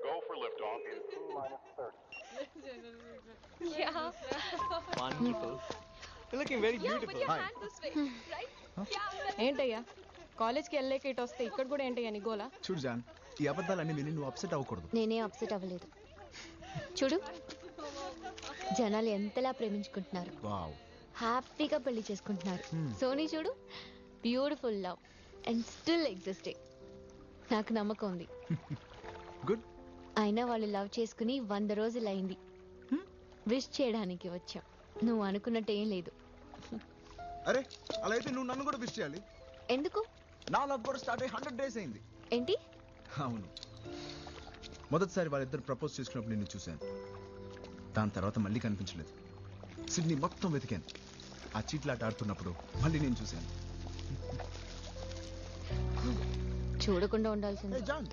Go for liftoff in T-30. Yeah. Wonderful. You're looking very Yeah, beautiful. with your Hi. hand this way, right? Yeah. ఏంటయ్యా కాలేజ్కి వెళ్ళలేక ఇటు వస్తే ఇక్కడ కూడా ఏంటయ్యా నీ గోలా? చూడు జాన్, ఈ అబద్ధాలన్నీ విని నువ్వు అప్సెట్ అవ్వకూడదు. నేనే అప్సెట్ అవ్వలేదు. చూడు జనాలు ఎంతలా ప్రేమించుకుంటున్నారు, వావ్. హ్యాపీగా పెళ్లి చేసుకుంటున్నారు. సోనీ చూడు, beautiful love and still existing. నాకు నమ్మకం ఉంది. గుడ్. అయినా వాళ్ళు లవ్ చేసుకుని 100 రోజులు అయింది. విష్ చేయడానికి వచ్చాం. నువ్వు అనుకున్నట్టు ఏం లేదు. అరే అలా అయితే నువ్వు నన్ను కూడా విష్ చేయాలి. ఎందుకు? నా లవ్ కూడా స్టార్ట్ అయ్యి 100 days అయింది. ఏంటి? అవును, మొదటిసారి వాళ్ళిద్దరు ప్రపోజ్ చేసుకున్నప్పుడు నిన్ను చూశాను. దాని తర్వాత మళ్ళీ కనిపించలేదు. సిడ్నీ మొత్తం వెతికాను. ఆ చీట్లాట ఆడుతున్నప్పుడు మళ్ళీ నేను చూశాను. చూడకుండా ఉండాల్సింది. Hey, John.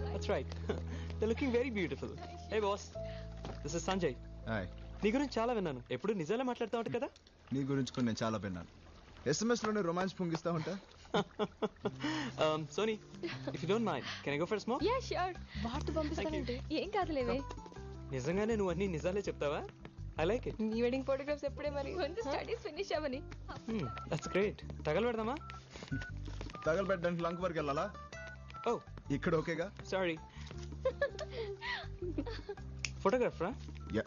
That's right. You're looking very beautiful. Hey boss, this is Sanjay. Hi. నీ గురించి చాలా విన్నాను. ఎప్పుడు నిజాలే మాట్లాడుతూ ఉంటా కదా. నీ గురించి కూడా నేను చాలా విన్నాను. SMS లోనే రొమాన్స్ పొంగిస్తా ఉంటా. Sony, if you don't mind, can I go for a smoke? Yeah, sure. వాటి పంపిస్తానంటే ఏం కాదులేవే. నిజంగానే నువ్వు అన్ని నిజాలే చెప్తావా? I like it. నీ వెడ్డింగ్ ఫోటోగ్రాఫ్స్ ఎప్పుడే మరి? ముందు స్టడీస్ ఫినిష్ అవ్వని. That's great. తగలబెడదామా? తగలబెట్టడానికి లంక్ వరకు వెళ్ళాలా? Oh, ఇక్కడ ఓకేగా? sorry. ఫోటోగ్రాఫరా? Yeah,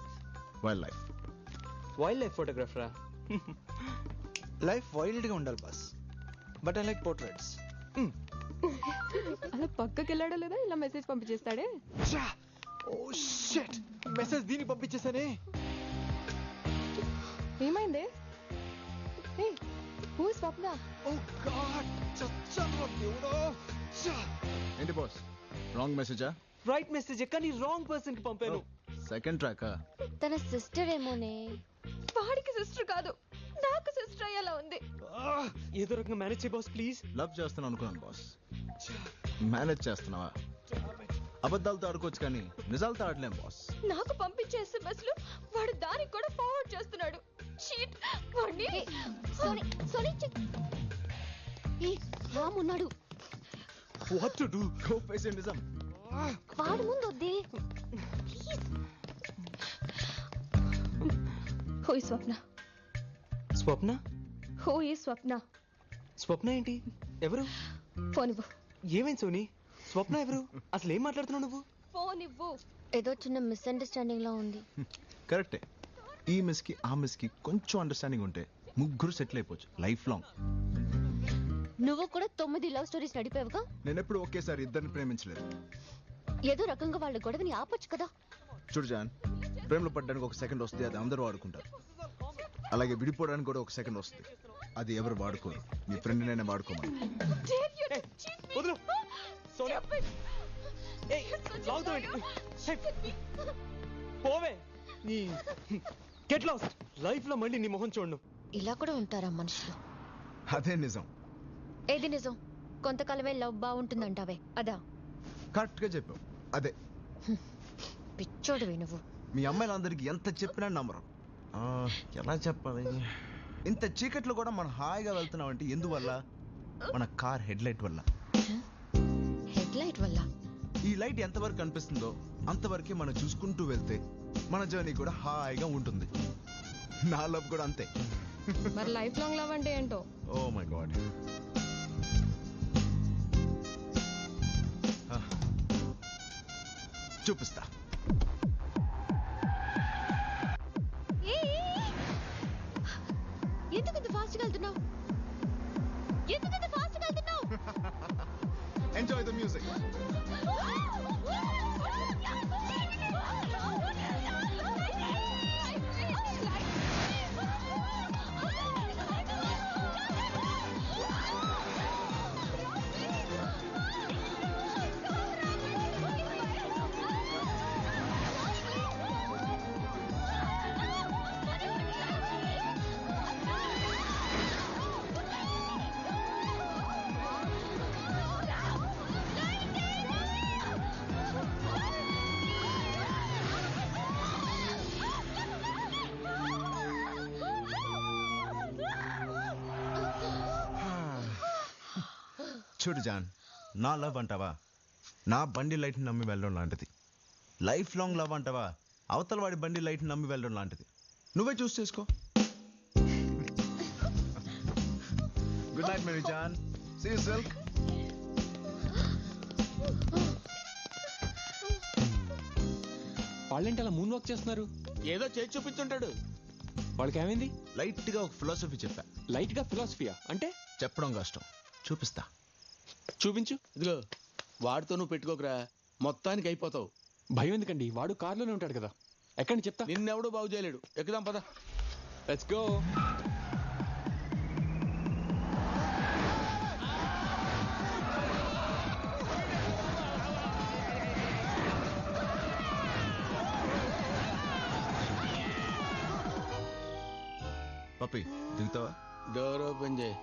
wildlife. Wildlife ఫోటోగ్రాఫరా? లైఫ్ వైల్డ్ గా ఉండాలి boss, but I like portraits. అలా పక్కకి వెళ్ళాడో లేదా ఇలా మెసేజ్ పంపించేస్తాడే. ఓ షిట్, మెసేజ్ దీనికి పంపించేసానే. ఏమైంది? Who is Swapna? Oh god, చచ్చా దేవుడో. ఏంటి బాస్, రాంగ్ మెసేజా? రైట్ మెసేజ్ కానీ రాంగ్ పర్సన్ కి పంపాను. సెకండ్ ట్రాకా? తన సిస్టర్ ఏమోనే. వాడికి సిస్టర్ కాదు, నాకు సిస్టర్ అయ్యేలా ఉంది. ఏదో రకంగా మేనేజ్ చేయి బాస్ ప్లీజ్. లవ్ చేస్తున్నాను అనుకున్నాను బాస్. మేనేజ్ చేస్తున్నావా? అబద్ధాలతో ఆడుకోవచ్చు కానీ నిజాలతో ఆడలేం బాస్. నాకు పంపించే ఎస్ఎంఎస్లు వాడు దానికి కూడా ఫార్వర్డ్ చేస్తున్నాడు. షీట్. వాడిని సోనీ సోనీ రామ్ ఉన్నాడు. What to do? Go face it. నిజం వాడు ముందు వద్దే. Who is Swapna? Swapna? Who is Swapna? Swapna ఏంటి? ఎవరు? ఫోన్ ఇవ్వు. ఏమైంది సోనీ? స్వప్న ఎవరు? అసలు ఏం మాట్లాడుతున్నావు నువ్వు? ఫోన్ ఇవ్వు. ఏదో చిన్న మిస్అండర్స్టాండింగ్ లా ఉంది. కరెక్టే. ఈ మిస్ కి ఆ మిస్ కి కొంచెం అండర్స్టాండింగ్ ఉంటే ముగ్గురు సెటిల్ అయిపోవచ్చు లైఫ్ లాంగ్. నువ్వు కూడా 9 లవ్ స్టోరీస్ నడిపావుగా. నేను ఎప్పుడు ఒకేసారి ఇద్దరిని ప్రేమించలేదు. ఏదో రకంగా వాళ్ళ గొడవని ఆపొచ్చు కదా. చూడు జాన్, ప్రేమలో పడ్డానికి ఒక సెకండ్ వస్తుంది, అది అందరూ వాడుకుంటారు. అలాగే విడిపోవడానికి కూడా ఒక సెకండ్ వస్తుంది, అది ఎవరు వాడుకోరు. నీ ఫ్రెండ్ నైనా వాడుకోమని. వదులు సోనీ. ఏయ్ లాగుతావు ఏంటి? పోవే. నీ గెట్ లాస్ట్. లైఫ్ లో మళ్ళీ నీ మొహం చూడను. ఇలా కూడా ఉంటారా మనుషులు? అదే నిజం. ఏది నిజం? కొంతకాలమే లవ్ బాగుంటుందంటావే అదా? కరెక్ట్ గా చెప్పావు, అదే. పిచ్చోడువే నువ్వు. మీ అమ్మాయిలందరికీ ఎంత చెప్పినా నమ్మరు. ఎలా చెప్పాలి? ఇంత చీకట్లో కూడా మనం హాయిగా వెళ్తున్నాం అంటే ఎందువల్ల? మన కార్ హెడ్ లైట్ వల్ల. హెడ్ లైట్ వల్ల? ఈ లైట్ ఎంతవరకు కనిపిస్తుందో అంతవరకే మనం చూసుకుంటూ వెళ్తే మన జర్నీ కూడా హాయిగా ఉంటుంది. నా లవ్ కూడా అంతే. మరి లైఫ్ లాంగ్ లవ్ అంటే ఏంటో? Oh my god. చూపిస్తా. ఎందుకు ఇంత ఫాస్ట్ గా వెళ్తున్నావు? ఎందుకు ఇంత ఫాస్ట్ గా వెళ్తున్నావు? Enjoy the music. చూడు జాన్, నా లవ్ అంటావా నా బండి లైట్ని నమ్మి వెళ్ళడం లాంటిది. లైఫ్ లాంగ్ లవ్ అంటావా? అవతల వాడి బండి లైట్ నమ్మి వెళ్ళడం లాంటిది. నువ్వే చూస్ చేసుకో. Good night Mary John. See you silk. వాళ్ళేంటి అలా మూన్ వాక్ చేస్తున్నారు? ఏదో చేసి చూపించుంటాడు. వాళ్ళకి ఏమైంది? లైట్ గా ఒక ఫిలాసఫీ చెప్పా. లైట్ గా ఫిలాసఫియా అంటే? చెప్పడం కష్టం, చూపిస్తా. చూపించు. ఇదిగో వాడితో నువ్వు పెట్టుకోకరా, మొత్తానికి అయిపోతావు. భయం ఎందుకండి? వాడు కార్లోనే ఉంటాడు కదా. ఎక్కడి చెప్తా. నిన్నెవడూ బాగు చేయలేడు. ఎక్కుదాం పద. Let's go. పప్పి దిగుతావా? డోర్ ఓపెన్ చేయి.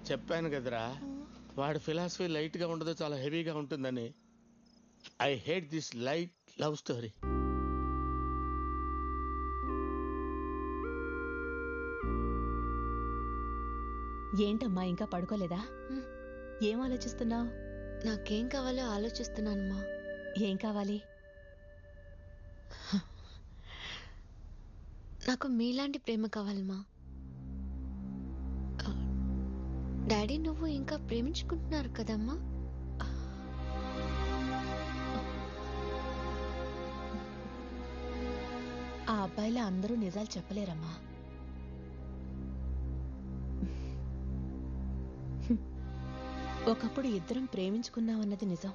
చెప్పాను కదరా, వాడి ఫిలాసఫీ లైట్ గా ఉండదు, చాలా హెవీగా ఉంటుందని. I hate this light love story. ఏంటమ్మా ఇంకా పడుకోలేదా? ఏం ఆలోచిస్తున్నావు? నాకేం కావాలో ఆలోచిస్తున్నానమ్మా. ఏం కావాలి? నాకు మీలాంటి ప్రేమ కావాలమ్మా. డాడీ నువ్వు ఇంకా ప్రేమించుకుంటున్నారు కదమ్మా? ఆ అబ్బాయిలా అందరూ నిజాలు చెప్పలేరమ్మా. ఒకప్పుడు ఇద్దరం ప్రేమించుకున్నామన్నది నిజం.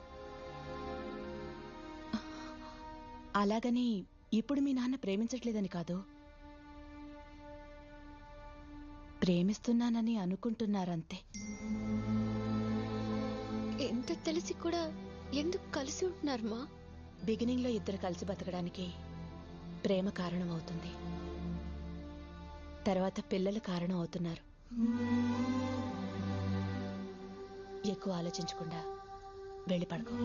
అలాగని ఇప్పుడు మీ నాన్న ప్రేమించట్లేదని కాదు, ప్రేమిస్తున్నానని అనుకుంటున్నారంతే. ఎంత తెలిసి కూడా ఎందుకు కలిసి ఉంటున్నారమ్మా? బిగినింగ్ లో ఇద్దరు కలిసి బతకడానికి ప్రేమ కారణం అవుతుంది, తర్వాత పిల్లలు కారణం అవుతున్నారు. ఎక్కువ ఆలోచించకుండా వెళ్ళి పడుకో.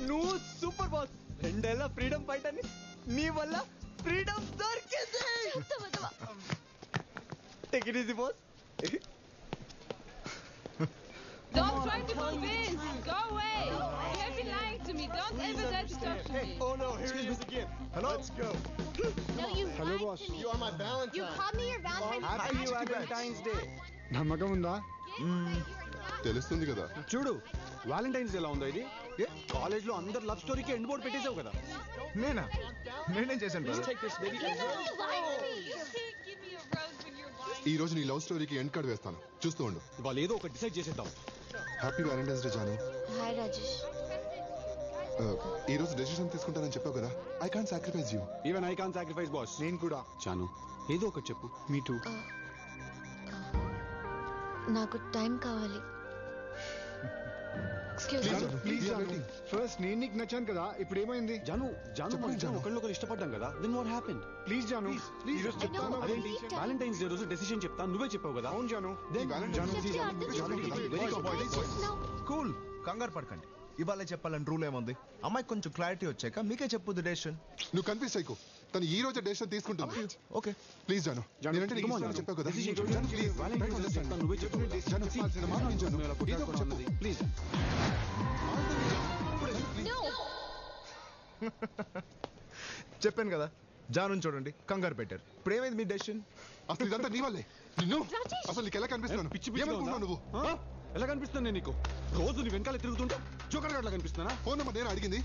నువ్వు సూపర్ బాస్. 2 ఏళ్ల ఫ్రీడమ్ ఫైట్ అని నీ వల్ల ఫ్రీడమ్ దొరికింది. Take it easy boss. Don't try to convince. Go away. You have been lying to me. Don't ever dare to talk to me. Oh no, here he is again. Hello. Let's go. No, you Hello, lied boss. to me. You are my Valentine. You called me your Valentine's Happy Valentine's Day. నమ్మకం ఉందా? తెలుస్తుంది కదా. చూడు Valentine's ఎలా ఉందో ఇది. College లో అందరు లవ్ స్టోరీకి ఎండ్ బోర్డ్ పెట్టేసావు కదా. నేనా? నేనేం చేశాను brother? Take this baby. You lied to me. You can't give me a rose when you're lying. ఈ రోజు నీ లవ్ స్టోరీకి ఎండ్ కార్డ్ వేస్తాను, చూస్తూ ఉండు. ఇవాళ ఏదో ఒక డిసైడ్ చేసేద్దాం. హ్యాపీ వ్యాలంటైన్స్ డే జాను. హాయ్ రాజేష్. ఈ రోజు డెసిషన్ తీసుకుంటానని చెప్పావు కదా. I can't sacrifice you. Even I can't sacrifice boss. నేను కూడా. చాను ఏదో ఒకటి చెప్పు. Me too. నాకు టైం కావాలి. ప్లీజ్ ఫస్ట్ నేను నీకు నచ్చాను కదా, ఇప్పుడు ఏమైంది? జాను ఒకళ్ళొకరు ఇష్టపడ్డాం కదా. Then what happened? ప్లీజ్ జాను, ఈ రోజు చెప్తాను. అదేంటి వాలంటైన్స్ డే రోజు డెసిషన్ చెప్తా నువ్వే చెప్పావు కదా. అవును జాను. కూల్, కంగారు పడకండి. ఇవాళ చెప్పాలని రూల్ ఏముంది? అమ్మాయి కొంచెం క్లారిటీ వచ్చాక మీకే చెప్పు డెసిషన్. నువ్వు కన్ఫ్యూజ్ అయ్యకు. తను ఈ రోజు డెసిషన్ తీసుకుంటుంది. ఓకే ప్లీజ్ జాను, నేనంటే నీకు ఇష్టమని చెప్పావు కదా. నువ్వే చెప్పావు కదా. ఏదో ఒకటి చెప్పు. ప్లీజ్. చెప్పాను కదా, జాను చూడండి కంగారు పెట్టారు. ఇప్పుడు ఏమైంది మీ డెసిషన్? అసలు ఇదంతా నీ వల్లే. నిన్ను అసలు నీకు ఎలా కనిపిస్తున్నాను? పిచ్చి పిచ్చి ఏమనుకున్నావు నువ్వు? ఎలా కనిపిస్తాను నేను నీకు? రోజు నీ వెనకాల తిరుగుతుంటా జోకర్ అట్లా కనిపిస్తున్నా? ఫోన్ నెంబర్ నేను అడిగింది.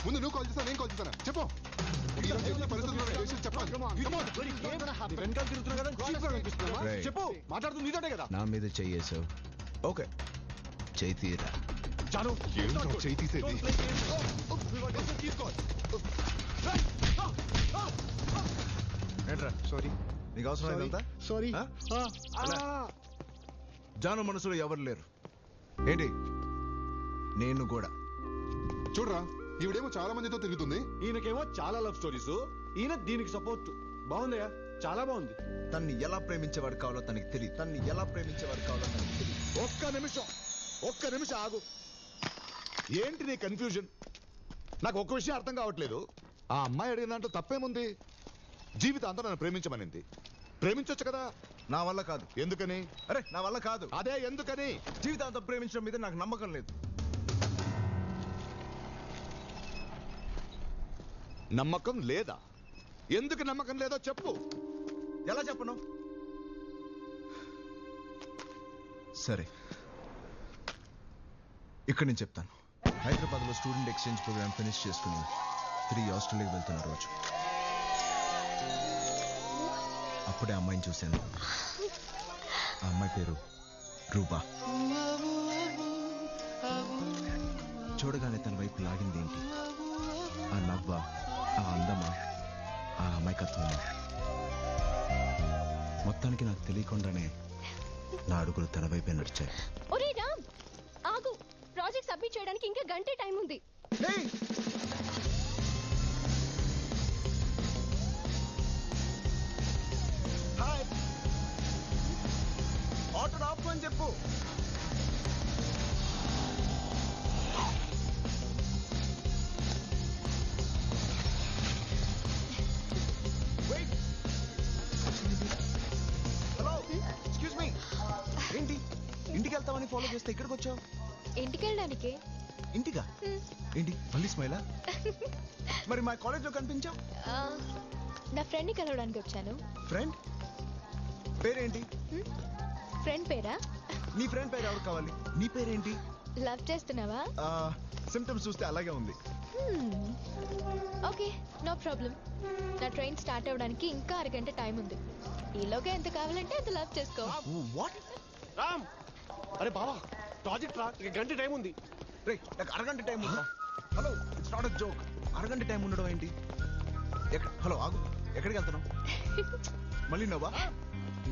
ముందు నువ్వు కాల్ చేస్తా, నేను కాల్ చేస్తానా? చెప్పు. ఈ రోజు ఎన్ని పరిస్థితుల్లో డెసిషన్ చెప్పాలి. వెనకాల తిరుగుతున్నా కదా, చీప్ గా కనిపిస్తున్నా? Right. చెప్పు. మాట్లాడుతుంది నీతోటే కదా. నా మీద చెయ్యేసావు. ఓకే, చెయ్యి తీరా. జాను ఏంటో చేయి తీసేది. ఏంట్రా సారీ నీకు అవసరం ఇదంతా? సారీ. జాను మనసులో ఎవరు లేరు ఏంటి? నేను కూడా. చూడరా, ఈవిడేమో చాలా మందితో తిరుగుతుంది. ఈయనకేమో చాలా లవ్ స్టోరీస్, ఈయన దీనికి సపోర్ట్. బాగుందయ్యా, చాలా బాగుంది. తన్ని ఎలా ప్రేమించేవాడు కావాలో తనకి తెలియదు. తన్ని ఎలా ప్రేమించేవాడు కావాలో తనకి తెలియదు. ఒక్క నిమిషం ఆగు. ఏంటి నీ కన్ఫ్యూజన్? నాకు ఒక్క విషయం అర్థం కావట్లేదు. ఆ అమ్మాయి అడిగిన దాంట్లో తప్పేముంది? జీవితాంతం నన్ను ప్రేమించమనింది. ప్రేమించొచ్చు కదా. నా వల్ల కాదు. ఎందుకని? అరే నా వల్ల కాదు. అదే ఎందుకని? జీవితాంతం ప్రేమించడం మీద నాకు నమ్మకం లేదు. నమ్మకం లేదా? ఎందుకు నమ్మకం లేదో చెప్పు. ఎలా చెప్పను? సరే, ఇక్కడ నేను చెప్తాను. హైదరాబాద్లో స్టూడెంట్ ఎక్స్చేంజ్ ప్రోగ్రామ్ ఫినిష్ చేసుకుని తిరిగి ఆస్ట్రేలియాకి వెళ్తున్న రోజు అప్పుడే అమ్మాయిని చూశాను. ఆ అమ్మాయి పేరు రూపా. చూడగానే తన వైపు లాగింది ఏంటి? ఆ నవ్వా, ఆ అందమా, ఆ అమాయకత్వమా? మొత్తానికి నాకు తెలియకుండానే నా అడుగులు తన వైపే నడిచాయి. ఒరే రామ్, ఆగు. ప్రాజెక్ట్ సబ్మిట్ చేయడానికి ఇంకా గంటే టైం ఉంది. హాయ్, ఆటో ఆపు అని చెప్పు. Hello, excuse me. ఏంటి ఇంటికి వెళ్తామని ఫాలో చేస్తే ఇక్కడికి వచ్చావు? ఇంటికి వెళ్ళడానికి. ఇంటిగా? ఏంటి మళ్ళీ స్మైలా? మరి మా కాలేజ్లో కనిపించావు. నా ఫ్రెండ్ని కలవడానికి వచ్చాను. ఫ్రెండ్ పేరేంటి? ఫ్రెండ్ పేరా? నీ ఫ్రెండ్ పేరు ఎవరు కావాలి? నీ పేరేంటి? లవ్ చేస్తున్నావా? సిమ్టమ్స్ చూస్తే అలాగే ఉంది. Okay, no problem. నా ట్రైన్ స్టార్ట్ అవ్వడానికి ఇంకా అరగంట టైం ఉంది. ఈలోగా ఎంత కావాలంటే అంత లవ్ చేసుకో. వాట్? రామ్, అరే బావా, ప్రాజెక్ట్ రా, ఇక గంట టైం ఉంది. రే, నాకు అరగంట టైం ఉందా? Hello, it's not a joke. అరగంట టైం ఉండడం ఏంటి? హలో ఆగు, ఎక్కడికి వెళ్తున్నావు? మళ్ళీ నవ్వా?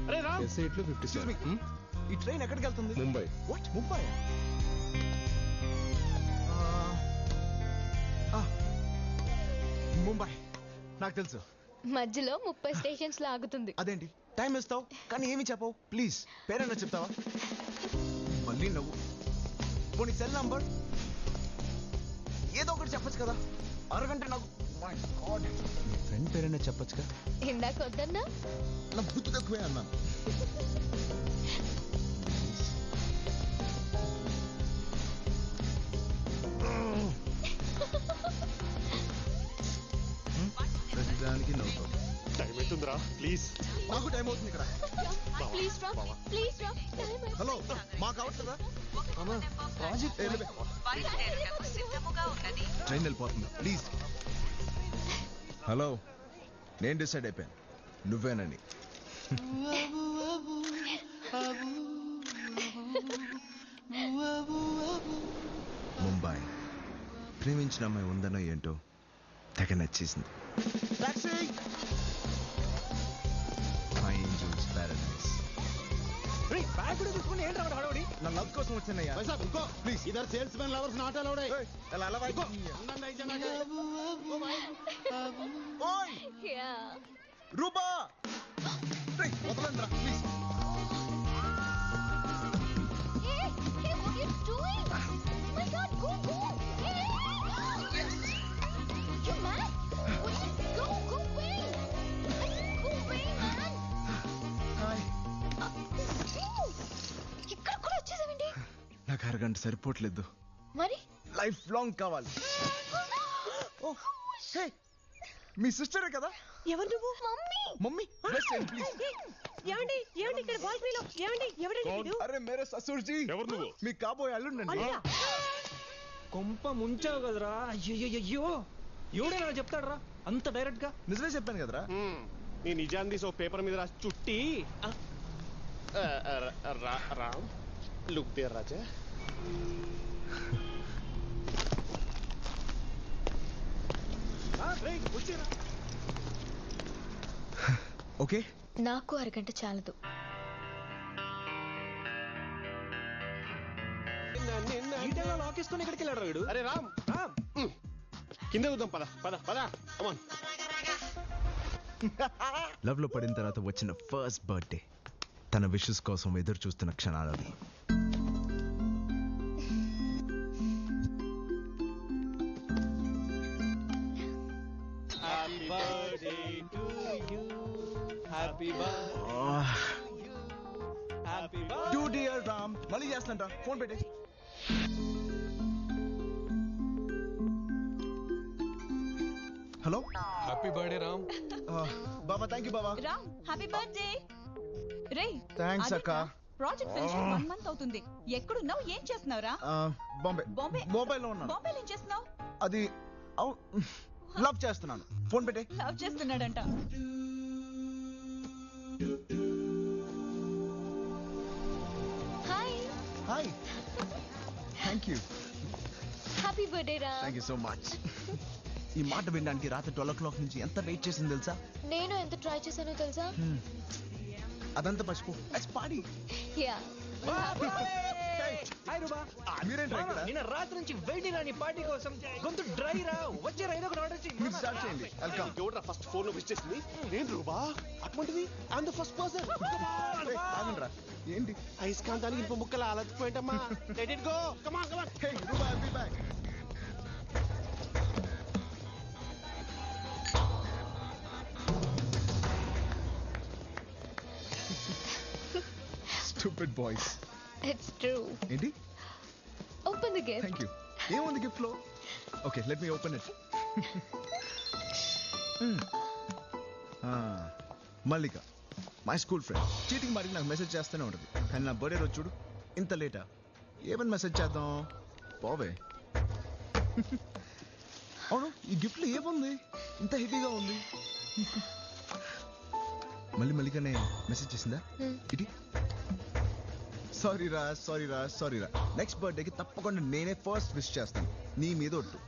అరే రామ్, ఈ ట్రైన్ ఎక్కడికి వెళ్తుంది? ముంబై. వాట్, ముంబై? ముంబై నాకు తెలుసు. మధ్యలో 30 స్టేషన్స్ లో ఆగుతుంది. అదేంటి టైం ఇస్తావు కానీ ఏమి చెప్పవు? ప్లీజ్ పేరైనా చెప్తావా? మళ్ళీ నవ్వు. పోనీ సెల్ నంబర్ ఏదో ఒకటి చెప్పచ్చు కదా. అరగంట నాకు మీ ఫ్రెండ్ పేరైనా చెప్పచ్చుగా. ఇందాక వద్దన్నా? నా బుద్ధి తక్కువే అన్నాను. ప్రతిదానికి నవ్వుతావు. టైం అవుతుందిరా, ప్లీజ్. నాకు టైం అవుతుంది ఇక్కడ. ప్లీజ్ రా, ప్లీజ్ రా. హలో, మాకు అవట్లేదా? ట్రైన్ వెళ్ళిపోతుంది, ప్లీజ్. హలో, నేను డిసైడ్ అయిపోయాను, నువ్వేనని. ముంబై ప్రేమించిన అమ్మాయి ఉందనో ఏంటో తెగ నచ్చేసింది. My angels paradise. నా లవ్ కోసం వచ్చానయ్యా. ప్లీజ్ ఇదర్ salesmen lovers not allowed. Rupa వదలండి రా ప్లీజ్. నాకు అరగంట సరిపోవట్లేదు. మరి లైఫ్ లాంగ్ కావాలి. మీ సిస్టరే కదా? ఎవరు నువ్వు? Mummy please. ఏమండి ఏమండి ఇక్కడ బాల్కనీలో ఏమండి ఎవరండి మీరు? అరే మేరే ససూర్ జీ. ఎవరు నువ్వు? మీ కాబోయే అల్లుండండి. కొంప ముంచావు కదరా. అయ్యో ఎవడైనా చెప్తాడరా అంత డైరెక్ట్ గా? నిజమే చెప్పాను కదరా. నీ నిజాన్ని సో పేపర్ మీద రాసి చుట్టి Ram look there Raja. Okay, నాకు అరగంట చాలదు. లాకేసుకొని ఎక్కడికి వెళ్ళాడు వీడు? అరే రామ్, కింద చూద్దాం పద పద పద కమాన్. లవ్ లో పడిన తర్వాత వచ్చిన ఫస్ట్ బర్త్డే, తన విషెస్ కోసం ఎదురు చూస్తున్న క్షణాలు అవి. Happy birthday to you, happy birthday, happy birthday to dear Ram. మళ్ళీ చేస్తాంట, ఫోన్ పెట్టే. Hello, happy birthday Ram. Baba. Thank you Baba. Ram happy birthday. Ray thanks అక్క. ప్రాజెక్ట్ ఫినిష్ 1 మంత్ అవుతుంది. ఎక్కడున్నావు, ఏం చేస్తున్నావురా? బాంబే. బాంబే మొబైల్లో ఉన్నాను. బాంబేలో ఏం చేస్తున్నావు? అది లవ్ చేస్తున్నాను. ఫోన్ పెట్టే. లవ్ చేస్తున్నాడంట. Hi. Hi. Thank you. Happy birthday రా. Thank you so much. ఈ మాట వినడానికి రాత్రి 12 o'clock నుంచి ఎంత వెయిట్ చేసింది తెలుసా? నేను ఎంత ట్రై చేశానో తెలుసా? అదంతా మర్చిపో. Let's party. యా. హాయ్ రూబా. మీరేంటి ఇక్కడ? నిన్న రాత్రి నుంచి వెయిటింగ్ రా నీ పార్టీ కోసం. గొంతు డ్రై రా. వచ్చే రైదో ఒకటి ఆర్డర్ చేయి. మీరు స్టార్ట్ చేయండి. వెల్కమ్. ఎవడ్రా ఫస్ట్ ఫోన్ లో విష్ చేసింది? నేను రూబా. అటువంటిది ఐ ద ఫస్ట్ పర్సన్. ఆగండి రా. ఏంటి? అయస్కాంతానికి ఇంప ముక్కల అలసిపోయింటమ్మా. Let it go. Come on come on. Hey Ruba, I'll be back. Stupid boys. It's true. ఏంటి? Open the gift. Thank you. ఏముంది గిఫ్ట్ లో? Okay, let me open it. Mallika, my school friend. Cheating మారికి నాకు మెసేజ్ చేస్తూనే ఉంటుంది. కానీ నా బర్త్డే రోజు చూడు, ఇంత లేటా? ఏమని మెసేజ్ చేద్దాం? పోవే. అవును, ఈ గిఫ్ట్లో ఏముంది ఇంత హెవీగా ఉంది? మళ్ళీ మల్లికనే మెసేజ్ చేసిందా? ఇటీ. సారీ రా. నెక్స్ట్ బర్త్డేకి తప్పకుండా నేనే ఫస్ట్ విష్ చేస్తాను. నీ మీద ఒట్టు.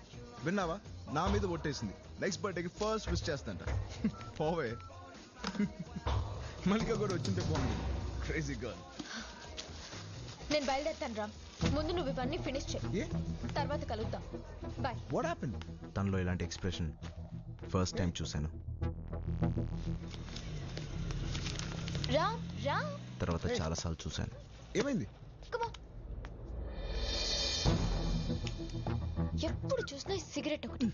విన్నావా? నా మీద ఒట్టేసింది. నెక్స్ట్ బర్త్డేకి ఫస్ట్ విష్ చేస్తాంట. పోవే. మల్లిక కూడా వచ్చింటే బాగుంది. Crazy girl. నేను బయలుదేరుతాను రా. ముందు నువ్వు ఇవన్నీ ఫినిష్ చేయి, తర్వాత కలుద్దాం. బాయ్. What happened? తనలో ఇలాంటి ఎక్స్ప్రెషన్ ఫస్ట్ టైం చూశాను. రా. తర్వాత చాలాసార్లు చూశాను. ఏమైంది? ఎప్పుడు చూసినా సిగరెట్ ఒకటి.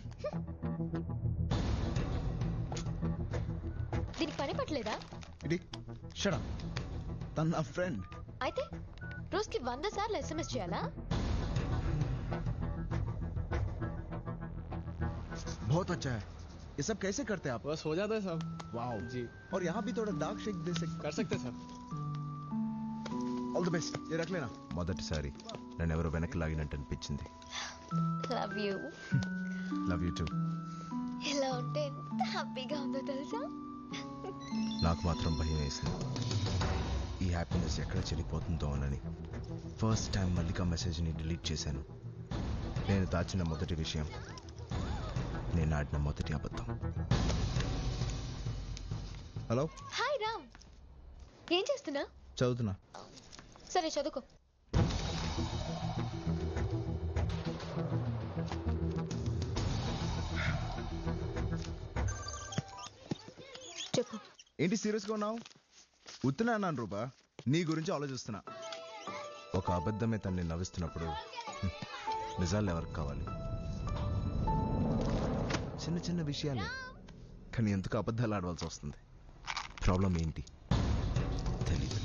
దీనికి పని పట్టలేదా? ఇది షడా. తన నా ఫ్రెండ్. అయితే రోజుకి 100 సార్లు SMS చేయాలా? बहुत अच्छा है. ये सब कैसे करते हैं आप? बस हो जाता है साहब. वाओ जी. और यहाँ भी थोड़ा डार्क शेक दे सकते. कर सकते सर. All the best. ఏ రకలేనా? మొదటిసారి నన్ను ఎవరో వెనక్కి లాగినట్టు అనిపించింది. Love you. Love you too. ఇలా ఉంటే ఎంత హ్యాపీగా ఉందో తెలుసా? నాకు మాత్రం భయం వేసింది. ఈ హ్యాపీనెస్ ఎక్కడ చెల్లిపోతుందో అని. ఫస్ట్ టైం మల్లిక మెసేజ్ని డిలీట్ చేశాను. నేను దాచిన మొదటి విషయం, నేను ఆడిన మొదటి అబద్ధం. హలో. హాయ్ రామ్. ఏం చేస్తున్నా? చదువుతున్నా. సరే చదువుకో. చెప్పు. ఏంటి సీరియస్గా ఉన్నావు? ఉత్తున్నా అన్నాను రూపా. నీ గురించి ఆలోచిస్తున్నా. ఒక అబద్ధమే తన్ని నవ్విస్తున్నప్పుడు నిజాలు ఎవరికి కావాలి? చిన్న చిన్న విషయాలే, కానీ ఎందుకు అబద్ధాలు ఆడవలసి వస్తుంది? ప్రాబ్లం ఏంటి తెలీదు.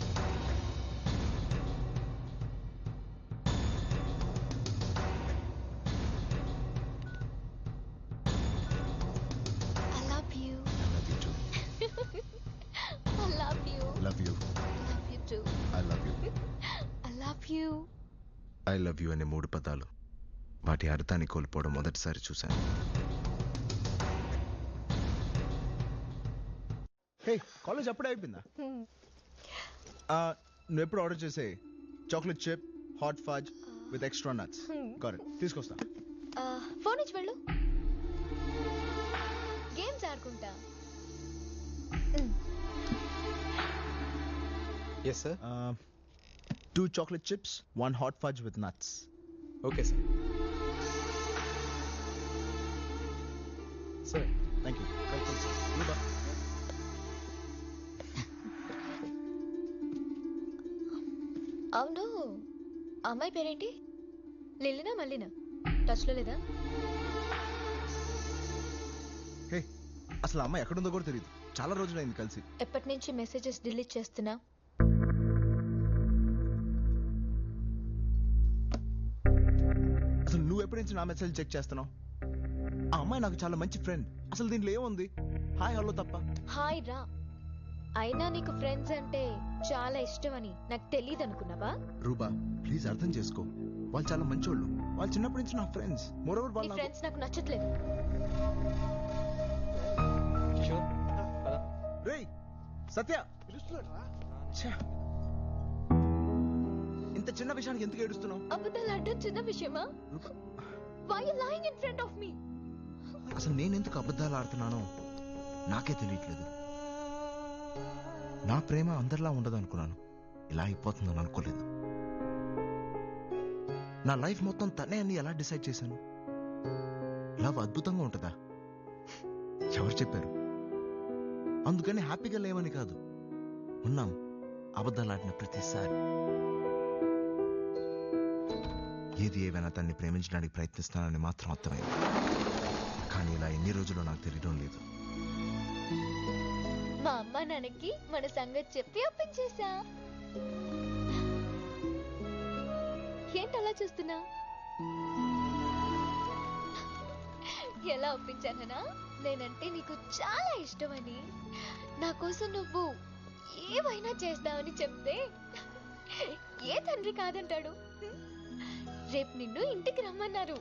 ఐ లవ్ యూ అనే 3 పదాలు, వాటి అర్థాన్ని కోల్పోవడం మొదటిసారి చూశాను. హే, కాలేజ్ అప్పుడే అయిపోయిందా? నువ్వు ఎప్పుడు ఆర్డర్ చేసే chocolate chip hot phage with extra nuts. Correct, తీసుకొస్తా. ఫోన్ ఇచ్చి వెళ్ళు. గేమ్స్ ఆడుకుంటా. Yes, sir. 2 chocolate chips, 1 hot fudge with nuts. Okay, sir. Sir thank you welcome sir Ruba అవును అమ్మాయి పేరేంటి? లిల్లినా మల్లినా? టచ్లో లేదా? హే అసలు ఆ అమ్మాయి ఎక్కడుందో కూడా తెలియదు. చాలా రోజులైంది కలిసి. ఎప్పటి నుంచి మెసేజెస్ డిలీట్ చేస్తున్నా? అసలు నువ్వు ఎప్పటి నుంచి నా మెసేజ్ చెక్ చేస్తున్నావు? ఆ అమ్మాయి నాకు చాలా మంచి ఫ్రెండ్. అసలు దీంట్లో ఏముంది? హాయ్ హలో తప్ప. హాయ్ రా. అయినా నీకు ఫ్రెండ్స్ అంటే చాలా ఇష్టం అని నాకు తెలియదు అనుకున్నావా? రూబా ప్లీజ్ అర్థం చేసుకో. వాళ్ళు చాలా మంచోళ్ళు. వాళ్ళు చిన్నప్పటి నుంచి నా ఫ్రెండ్స్. మోరోవర్ నీ వాళ్ళు ఫ్రెండ్స్ నాకు నచ్చట్లేదు. రేయ్ సత్య, ఛే, ఇంత చిన్న విషయానికి ఎందుకు ఏడుస్తున్నావు? అబద్ధాలు ఆడడం చిన్న విషయమా? Why you lying in front of me? అసలు నేను ఎందుకు అబద్ధాలు ఆడుతున్నానో నాకే తెలియట్లేదు. నా ప్రేమ అందరిలా ఉండదు అనుకున్నాను. ఇలా అయిపోతుందని అనుకోలేదు. నా లైఫ్ మొత్తం తనే అని ఎలా డిసైడ్ చేశాను? లవ్ అద్భుతంగా ఉంటుందా? ఎవరు చెప్పారు? అందుకని హ్యాపీగా లేవని కాదు, ఉన్నాం అబద్ధాలు ఆడిన ప్రతిసారి. ఏది ఏవైనా తన్ని ప్రేమించడానికి ప్రయత్నిస్తానని మాత్రం అర్థమైంది. కానీ ఇలా ఎన్ని రోజులు నాకు తెలియడం లేదు. మా అమ్మ నాన్నకి మన సంగతి చెప్పి ఒప్పించేశా. ఏంటి అలా చూస్తున్నా? ఎలా ఒప్పించానా? నేనంటే నీకు చాలా ఇష్టమని, నా కోసం నువ్వు ఏమైనా చేస్తావని చెప్తే ఏ తండ్రి కాదంటాడు? రేపు నిన్ను ఇంటికి రమ్మన్నారు.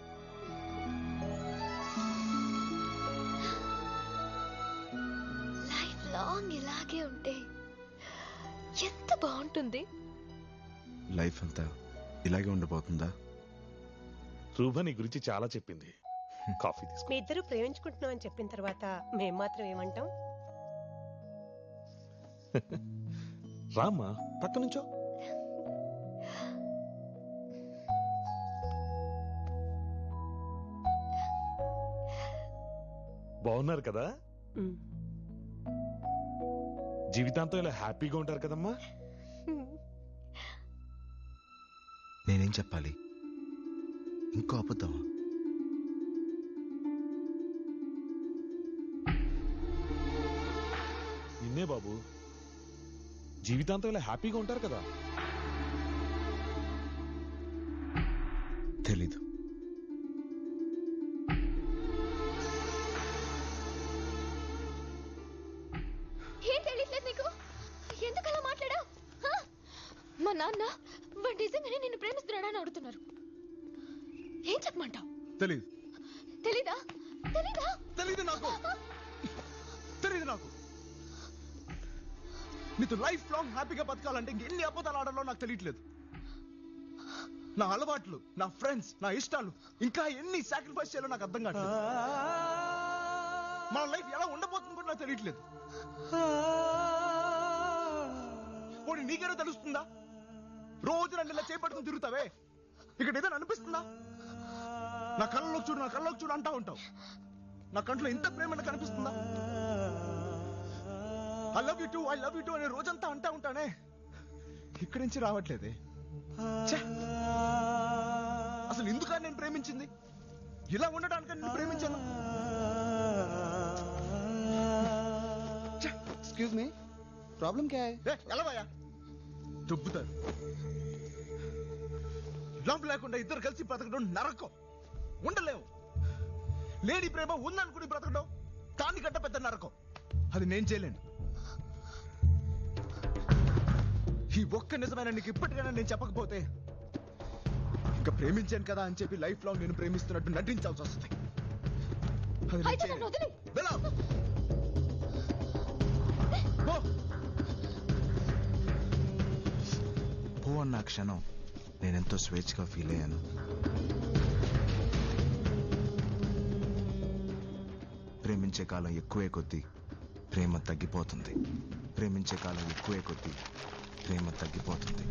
లైఫ్ లాంగ్ ఇలాగే ఉంటే ఎంత బాగుంటుంది. లైఫ్ అంతా ఇలాగే ఉండబోతుందా? రూబా నీ గురించి చాలా చెప్పింది. కాఫీ తీసుకో. మీ ఇద్దరు ప్రేమించుకుంటున్నాం అని చెప్పిన తర్వాత మేం మాత్రం ఏమంటాం? రామ్మా పక్క నుంచో. బాగున్నారు కదా? జీవితాంతం ఇలా హ్యాపీగా ఉంటారు కదమ్మా? నేనేం చెప్పాలి? ఇంకో అబద్ధమా? నిన్నే బాబు, జీవితాంతం ఇలా హ్యాపీగా ఉంటారు కదా? తెలీదు. ఏం తెలియట్లేదు నీకు? ఎందుకలా మాట్లాడా? మా నాన్న వాడు నిజంగానే నిన్ను ప్రేమిస్తున్నాడని అడుగుతున్నారు. ఏం చెప్పమంటావు? తెలీదు. తెలీదా? తెలీదా? తెలీదు నాకు. తెలీదు నాకు. నీతో లైఫ్ లాంగ్ హ్యాపీగా బతకాలంటే ఎన్ని అబద్ధాలు ఆడాలో నాకు తెలియట్లేదు. నా అలవాట్లు, నా ఫ్రెండ్స్, నా ఇష్టాలు, ఇంకా ఎన్ని సాక్రిఫైస్ చేయాలో నాకు అర్థం కావట్లేదు. మన లైఫ్ ఎలా ఉండబోతుంది కూడా నాకు తెలియట్లేదు. పోనీ నీకేదో తెలుస్తుందా? రోజు నన్ను ఇలా చేపట్టుకుని తిరుగుతావే, ఇక్కడ ఏదైనా అనిపిస్తుందా? నా కళ్ళలోకి చూడు, నా కళ్ళలోకి చూడు అంటా ఉంటావు. నా కంట్లో ఇంత ప్రేమ కనిపిస్తుందా? I love you two, I love you two అనే రోజంతా అంటా ఉంటానే, ఇక్కడి నుంచి రావట్లేదే. అసలు ఎందుకు నేను ప్రేమించింది? ఇలా ఉండడానికి నేను ప్రేమించాను. ఎక్స్క్యూజ్ మీ, ప్రాబ్లం క్యా హై? ఎలా భయ్యా దుబ్బుతారు? లవ్ లేకుండా ఇద్దరు కలిసి బ్రతకడం నరకం. ఉండలేవు. లేడీ ప్రేమ ఉందనుకుని బ్రతకడం దానికంటే పెద్ద నరకం. అది నేను చేయలేను. ఈ ఒక్క నిజమైన నీకు ఇప్పటికైనా నేను చెప్పకపోతే ఇంకా ప్రేమించాను కదా అని చెప్పి లైఫ్ లాంగ్ నేను ప్రేమిస్తున్నట్టు నటించాల్సి వస్తుంది. అది నేను చేయలేను. వెళ్ళు. పో అన్న క్షణం నేనెంతో స్వేచ్ఛగా ఫీల్ అయ్యాను. ప్రేమించే కాలం ఎక్కువే కొద్దీ ప్రేమ తగ్గిపోతుంది. ప్రేమించే కాలం ఎక్కువే కొద్దీ ప్రేమ తగ్గిపోతుంది.